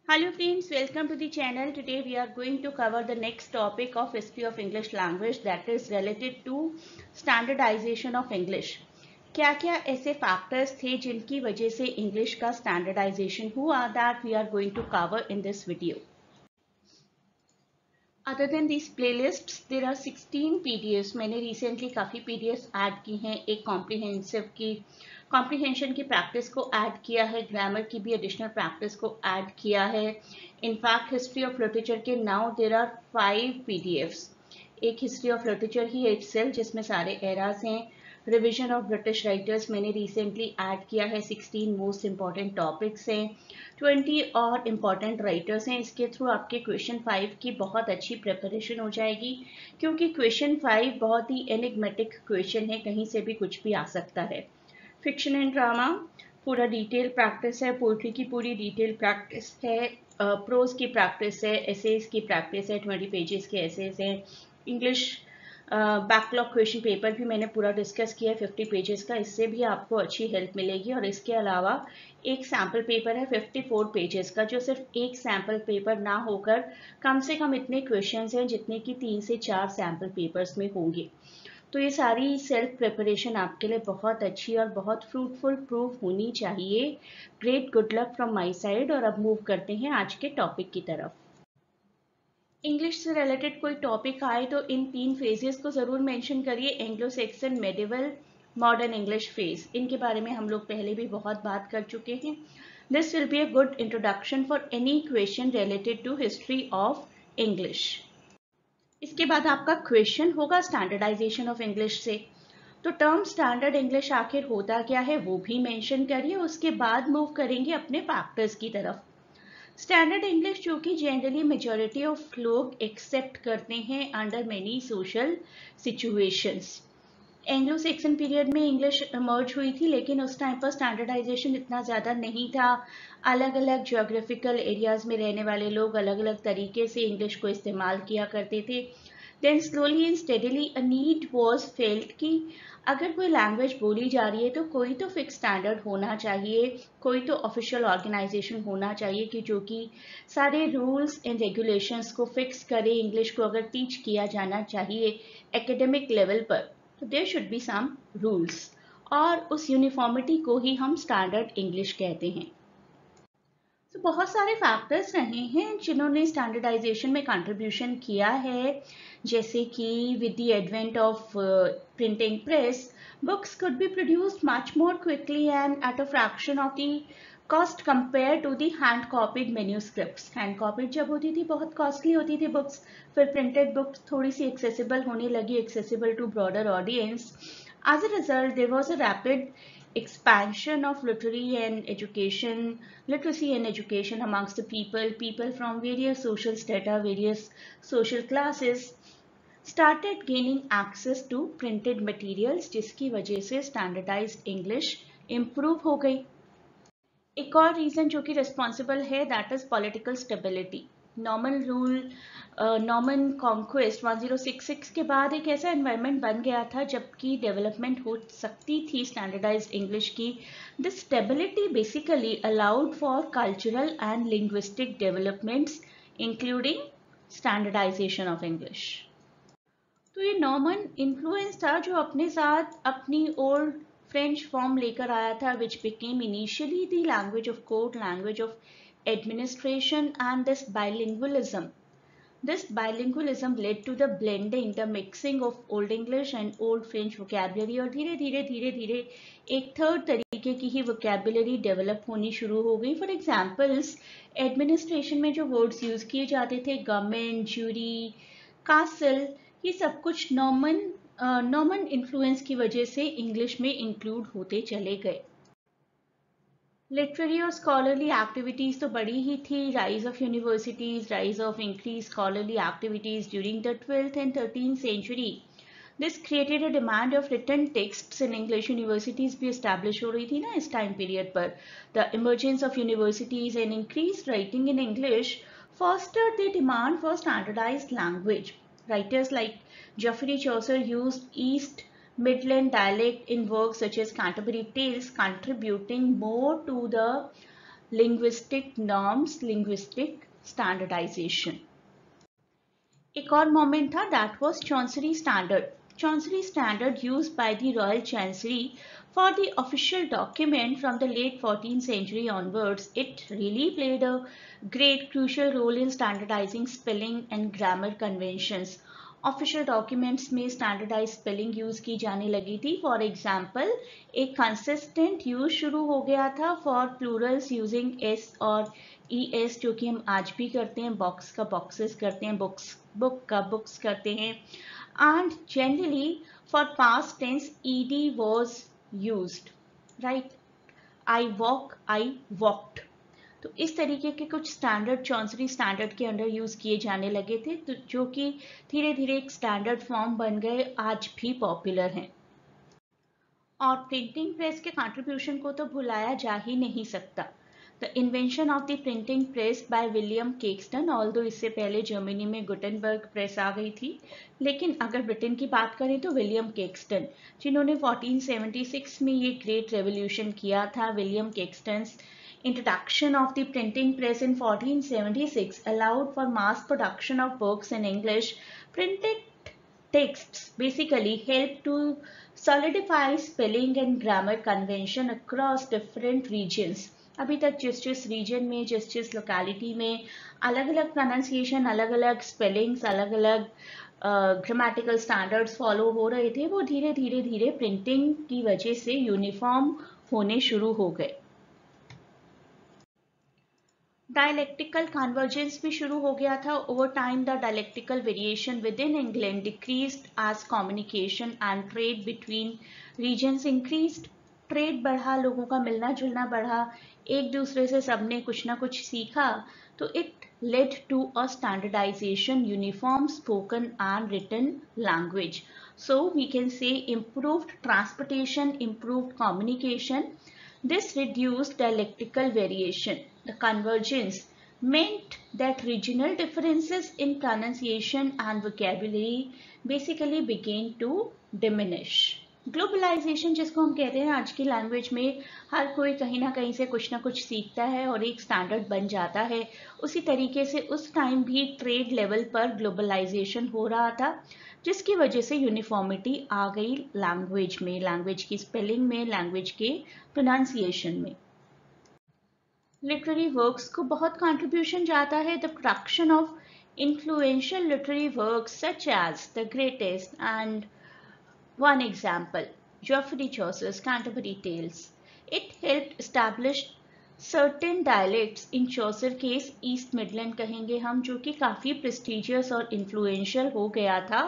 Hello friends, welcome to the channel. Today we are going to cover the next topic of history of English language, that is related to standardization of English. क्या क्या ऐसे factors थे जिनकी वजह से English का standardization हुआ, that we are going to cover in this video. Other than these playlists, there are 16 PDFs. मैंने recently काफ़ी PDFs add की हैं. एक comprehensive की कॉम्प्रीहेंशन की प्रैक्टिस को ऐड किया है, ग्रामर की भी एडिशनल प्रैक्टिस को ऐड किया है. इनफैक्ट हिस्ट्री ऑफ लिटरेचर के नाउ देर आर 5 PDFs. एक हिस्ट्री ऑफ लिटरेचर ही है इटसेल्फ, जिसमें सारे एराज हैं. रिविजन ऑफ ब्रिटिश राइटर्स मैंने रिसेंटली ऐड किया है. 16 मोस्ट इंपॉर्टेंट टॉपिक्स हैं, 20 और इम्पॉर्टेंट राइटर्स हैं. इसके थ्रू आपके क्वेश्चन 5 की बहुत अच्छी प्रिपरेशन हो जाएगी, क्योंकि क्वेश्चन 5 बहुत ही एनिग्मेटिक क्वेश्चन है, कहीं से भी कुछ भी आ सकता है. फिक्शन एंड ड्रामा पूरा डिटेल प्रैक्टिस है, पोइट्री की पूरी डिटेल प्रैक्टिस है, प्रोज की प्रैक्टिस है, एसेज की प्रैक्टिस है, 20 पेजेस के एसेज हैं. इंग्लिश बैकलॉग क्वेश्चन पेपर भी मैंने पूरा डिस्कस किया है 50 पेजेस का, इससे भी आपको अच्छी हेल्प मिलेगी. और इसके अलावा एक सैम्पल पेपर है 54 पेजेस का, जो सिर्फ एक सैम्पल पेपर ना होकर कम से कम इतने क्वेश्चंस हैं जितने कि 3 से 4 सैम्पल पेपर्स में होंगे. तो ये सारी सेल्फ प्रिपरेशन आपके लिए बहुत अच्छी और बहुत फ्रूटफुल प्रूफ होनी चाहिए. Great good luck from my side. और अब मूव करते हैं आज के टॉपिक की तरफ. इंग्लिश से रिलेटेड कोई टॉपिक आए तो इन 3 फेजेस को ज़रूर मेंशन करिए. Anglo section, medieval, modern English phase. इनके बारे में हम लोग पहले भी बहुत बात कर चुके हैं. This will be a good introduction for any question related to history of English. इसके बाद आपका क्वेश्चन होगा स्टैंडर्डाइजेशन ऑफ इंग्लिश से. तो टर्म स्टैंडर्ड इंग्लिश आखिर होता क्या है वो भी मेंशन करिए. उसके बाद मूव करेंगे अपने फैक्टर्स की तरफ. स्टैंडर्ड इंग्लिश जो कि जनरली मेजॉरिटी ऑफ लोग एक्सेप्ट करते हैं under many social situations. Anglo section period में इंग्लिश इमर्ज हुई थी, लेकिन उस टाइम पर स्टैंडर्डाइजेशन इतना ज़्यादा नहीं था. अलग अलग ज्योग्राफिकल एरियाज में रहने वाले लोग अलग अलग तरीके से इंग्लिश को इस्तेमाल किया करते थे. Then slowly and steadily a need was felt कि अगर कोई लैंग्वेज बोली जा रही है तो कोई तो फिक्स स्टैंडर्ड होना चाहिए, कोई तो ऑफिशियल ऑर्गेनाइजेशन होना चाहिए कि जो कि सारे रूल्स एंड रेगुलेशंस को फिक्स करे. इंग्लिश को अगर टीच किया जाना चाहिए एकेडमिक लेवल पर, तो there should be some rules, और उस यूनिफॉर्मिटी को ही हम स्टैंडर्ड इंग्लिश कहते हैं. तो बहुत सारे फैक्टर्स रहे हैं जिन्होंने स्टैंडर्डाइजेशन में कंट्रीब्यूशन किया है, जैसे कि with the advent of printing press, books could be produced much more quickly and at a fraction of the cost compare to the hand copied manuscripts. Hand copied जब होती थी बहुत कॉस्टली होती थी बुक्स, फिर प्रिंटेड बुक्स थोड़ी सी accessible होने लगी, accessible to broader audience. As a result, there was a rapid expansion of literacy and education amongst the people from various social strata, various social classes started gaining access to printed materials, जिसकी वजह से standardized English improve हो गई. एक और reason जो कि responsible है, that is political stability. Norman rule, Norman conquest 1066 के बाद एक ऐसा एनवायरनमेंट बन गया था जबकि डेवलपमेंट हो सकती थी स्टैंडर्डाइज्ड इंग्लिश की. This stability basically allowed for cultural and linguistic developments including standardisation of English. तो ये नॉर्मन इन्फ्लुएंस था जो अपने साथ अपनी ओल्ड फ्रेंच फॉर्म लेकर आया था, which became initially the language of court, language of administration, and this bilingualism led to the blending, the mixing of old English and old French vocabulary. और धीरे धीरे एक थर्ड तरीके की ही vocabulary डेवलप होनी शुरू हो गई. फॉर एग्जाम्पल्स, एडमिनिस्ट्रेशन में जो वर्ड्स यूज किए जाते थे, गवर्नमेंट, ज्यूरी, कासल, ये सब कुछ नॉर्मन इन्फ्लुएंस की वजह से इंग्लिश में इंक्लूड होते चले गए. लिटरेरी और स्कॉलरली एक्टिविटीज़ तो बड़ी ही थी. Rise of universities, rise of increase scholarly activities during the 12th and 13th century. This created a demand of written texts in English. Universities भी इस्टेब्लिश हो रही थी ना इस टाइम पीरियड पर. The emergence of universities and increase writing in English fostered the demand for standardized language. Writers like Geoffrey Chaucer used East Midland dialect in works such as Canterbury Tales, contributing more to the linguistic norms, linguistic standardization. एक और moment था, that was chancery standard. Chancery standard used by the Royal Chancery for the official document from the late 14th century onwards. It really played a great crucial role in standardizing spelling and grammar conventions. Official documents में standardise spelling use की जाने लगी थी. For example, एक consistent use शुरू हो गया था फॉर प्लूरल्स यूजिंग एस और ई एस, जो कि हम आज भी करते हैं. बॉक्स का बॉक्सेस करते हैं, बुक्स बुक का बुक्स करते हैं. And generally for past tense ed was used, right? I walk, I walked. तो इस तरीके के कुछ स्टैंडर्ड चौंसरी स्टैंडर्ड के अंडर यूज किए जाने लगे थे, तो जो कि धीरे धीरे एक स्टैंडर्ड फॉर्म बन गए, आज भी पॉपुलर हैं. और प्रिंटिंग प्रेस के कंट्रीब्यूशन को तो भुलाया जा ही नहीं सकता. The invention of the printing press by William Caxton, although इससे पहले जर्मनी में गुटेनबर्ग प्रेस आ गई थी, लेकिन अगर ब्रिटेन की बात करें तो विलियम केक्सटन, जिन्होंने 1476 में ये ग्रेट रेवोल्यूशन किया था. William Caxton's introduction of the printing press in 1476 allowed for mass production of books in English. Printed texts basically helped to solidify spelling and grammar convention across different regions. अभी तक जिस जिस reason में, जिस जिस locality में अलग अलग प्रोनाउंसिएशन, अलग अलग स्पेलिंग्स, अलग अलग ग्रामेटिकल स्टैंडर्ड्स फॉलो हो रहे थे, वो धीरे धीरे धीरे प्रिंटिंग की वजह से यूनिफॉर्म होने शुरू हो गए. डायलेक्टिकल कन्वर्जेंस भी शुरू हो गया था. Over time the dialectical variation within England decreased as communication and trade between regions increased. Trade बढ़ा, लोगों का मिलना जुलना बढ़ा, एक दूसरे से सबने कुछ ना कुछ सीखा, तो it led to a standardization, uniform spoken and written language. So we can say improved transportation, improved communication. This reduced dialectical variation. The convergence meant that regional differences in pronunciation and vocabulary basically began to diminish. Globalisation जिसको हम कहते हैं, आज की language में हर कोई कहीं ना कहीं से कुछ ना कुछ सीखता है और एक स्टैंडर्ड बन जाता है. उसी तरीके से उस टाइम भी ट्रेड लेवल पर ग्लोबलाइजेशन हो रहा था, जिसकी वजह से यूनिफॉर्मिटी आ गई लैंग्वेज में, लैंग्वेज की स्पेलिंग में, लैंग्वेज के प्रोनाउंसिएशन में. लिटरेरी वर्क्स को बहुत कंट्रीब्यूशन जाता है. The production of influential literary works such as the greatest and one example, Geoffrey Chaucer's Canterbury Tales. It helped establish certain dialects. In Chaucer case East Midland कहेंगे हम, जो कि काफ़ी prestigious और influential हो गया था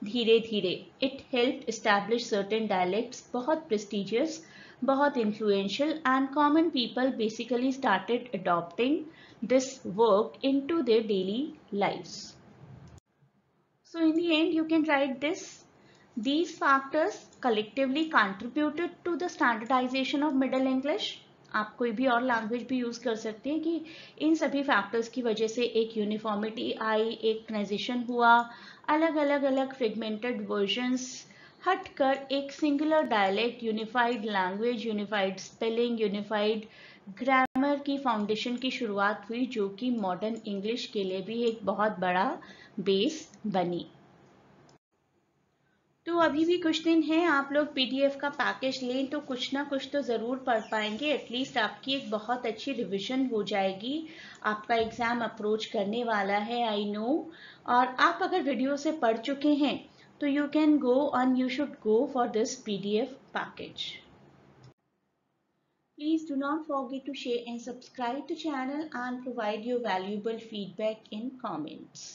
धीरे धीरे. It helped establish certain dialects, बहुत prestigious, बहुत influential, and common people basically started adopting this work into their daily lives. So in the end you can write this. These factors collectively contributed to the standardization of Middle English. आप कोई भी और language भी use कर सकते हैं कि इन सभी फैक्टर्स की वजह से एक यूनिफॉर्मिटी आई, एक ट्रांजिशन हुआ, अलग अलग अलग फ्रेगमेंटेड वर्जन्स हटकर एक singular dialect, unified language, unified spelling, unified grammar की फाउंडेशन की शुरुआत हुई, जो कि मॉडर्न इंग्लिश के लिए भी एक बहुत बड़ा बेस बनी. तो अभी भी कुछ दिन हैं, आप लोग पीडीएफ का पैकेज लें तो कुछ ना कुछ तो ज़रूर पढ़ पाएंगे. एटलीस्ट आपकी एक बहुत अच्छी रिवीजन हो जाएगी. आपका एग्ज़ाम अप्रोच करने वाला है, आई नो. और आप अगर वीडियो से पढ़ चुके हैं तो you can go on, you should go for this PDF package. Please do not forget to share and subscribe to channel and provide your valuable feedback in comments.